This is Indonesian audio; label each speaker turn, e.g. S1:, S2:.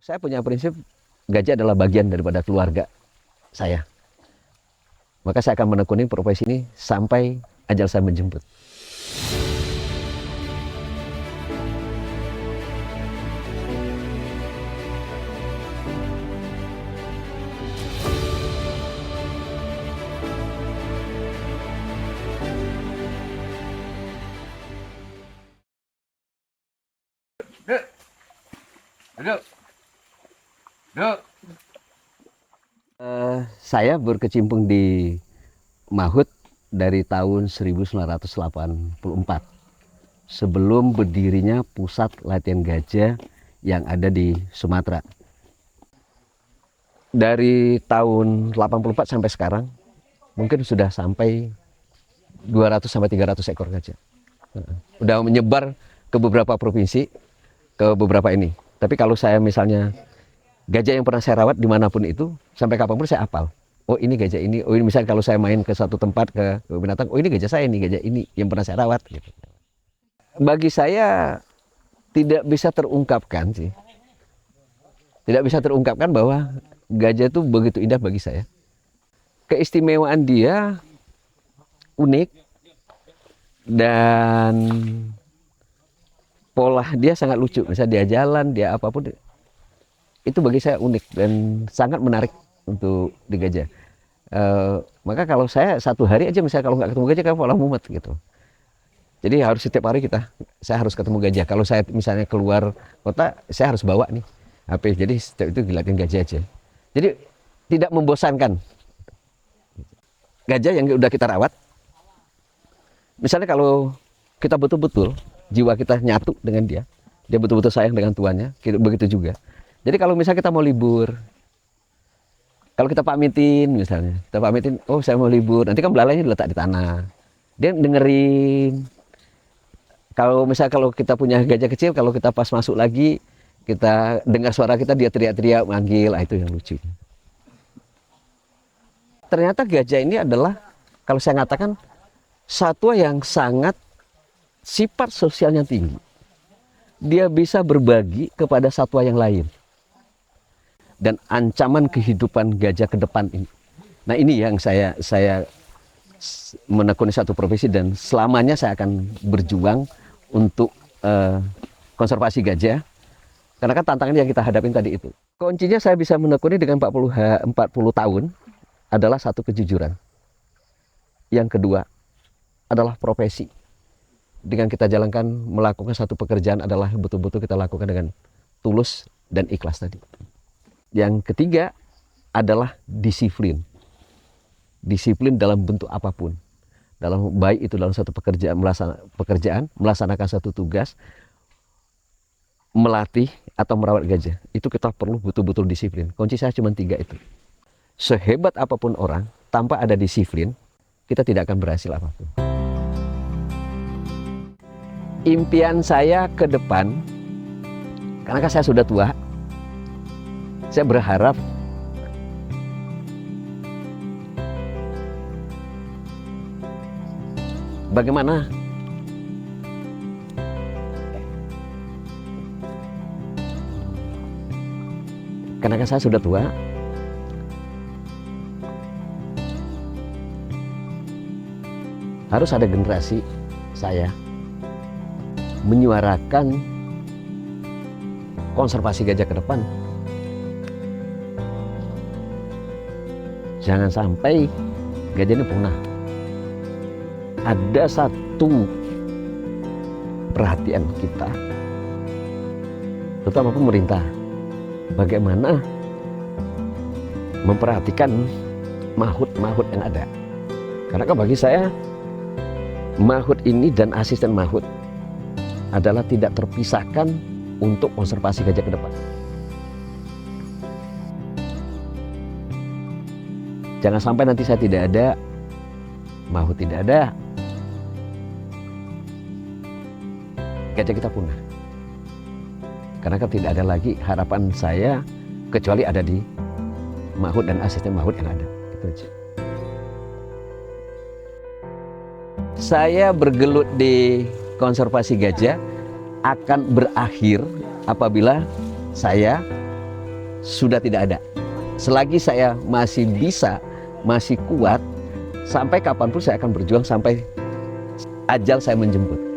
S1: Saya punya prinsip gajah adalah bagian daripada keluarga saya. Maka saya akan menekuni profesi ini sampai ajal saya menjemput.
S2: Duduk. Duduk.
S1: Saya berkecimpung di Mahuth dari tahun 1984 sebelum berdirinya pusat latihan gajah yang ada di Sumatera. Dari tahun 84 sampai sekarang mungkin sudah sampai 200 sampai 300 ekor gajah. Udah menyebar ke beberapa provinsi, ke beberapa ini. Tapi kalau saya misalnya gajah yang pernah saya rawat dimanapun itu, sampai kapanpun saya hafal. Oh ini gajah ini, oh ini misalnya kalau saya main ke satu tempat, ke binatang, oh ini gajah saya, ini gajah ini yang pernah saya rawat. Gitu. Bagi saya tidak bisa terungkapkan sih. Tidak bisa terungkapkan bahwa gajah itu begitu indah bagi saya. Keistimewaan dia unik dan pola dia sangat lucu. Misalnya dia jalan, dia apapun, itu bagi saya unik dan sangat menarik untuk di gajah. Maka kalau saya satu hari aja misalnya kalau nggak ketemu gajah, kayak pola mumet gitu. Jadi harus setiap hari saya harus ketemu gajah. Kalau saya misalnya keluar kota, saya harus bawa nih HP. Jadi setiap itu ngeliatin gajah aja. Jadi tidak membosankan. Gajah yang udah kita rawat, misalnya kalau kita betul-betul jiwa kita nyatu dengan dia betul-betul sayang dengan tuannya, begitu juga. Jadi kalau misalnya kita mau libur, kalau kita pamitin misalnya, kita pamitin, oh saya mau libur, nanti kan belalainya diletak di tanah, dia dengerin. Kalau misalnya kalau kita punya gajah kecil, kalau kita pas masuk lagi, kita dengar suara kita, dia teriak-teriak manggil, itu yang lucu. Ternyata gajah ini adalah, kalau saya katakan, satwa yang sangat sifat sosialnya tinggi. Dia bisa berbagi kepada satwa yang lain. Dan ancaman kehidupan gajah ke depan ini. Nah ini yang saya menekuni satu profesi dan selamanya saya akan berjuang untuk konservasi gajah. Karena kan tantangan yang kita hadapin tadi itu. Kuncinya saya bisa menekuni dengan 40 tahun adalah satu, kejujuran. Yang kedua adalah profesi. Dengan kita jalankan melakukan satu pekerjaan adalah betul-betul kita lakukan dengan tulus dan ikhlas tadi. Yang ketiga adalah disiplin. Disiplin dalam bentuk apapun. Baik itu dalam satu pekerjaan, melaksanakan satu tugas, melatih atau merawat gajah. Itu kita perlu betul-betul disiplin. Kunci saya cuma 3 itu. Sehebat apapun orang, tanpa ada disiplin, kita tidak akan berhasil apapun. Impian saya ke depan, karena kan saya sudah tua, saya berharap bagaimana karena kan saya sudah tua, harus ada generasi saya menyuarakan konservasi gajah ke depan. Jangan sampai gajah ini punah. Ada satu perhatian kita, terutama pemerintah, bagaimana memperhatikan Mahuth yang ada. Karena kan bagi saya, Mahuth ini dan asisten Mahuth adalah tidak terpisahkan untuk konservasi gajah ke depan. Jangan sampai nanti saya tidak ada, Mahuth tidak ada, gajah kita punah. Karena kan tidak ada lagi harapan saya kecuali ada di Mahuth dan asisten Mahuth yang ada. Itu aja. Saya bergelut di konservasi gajah akan berakhir apabila saya sudah tidak ada. Selagi saya masih bisa, masih kuat, sampai kapanpun saya akan berjuang sampai ajal saya menjemput.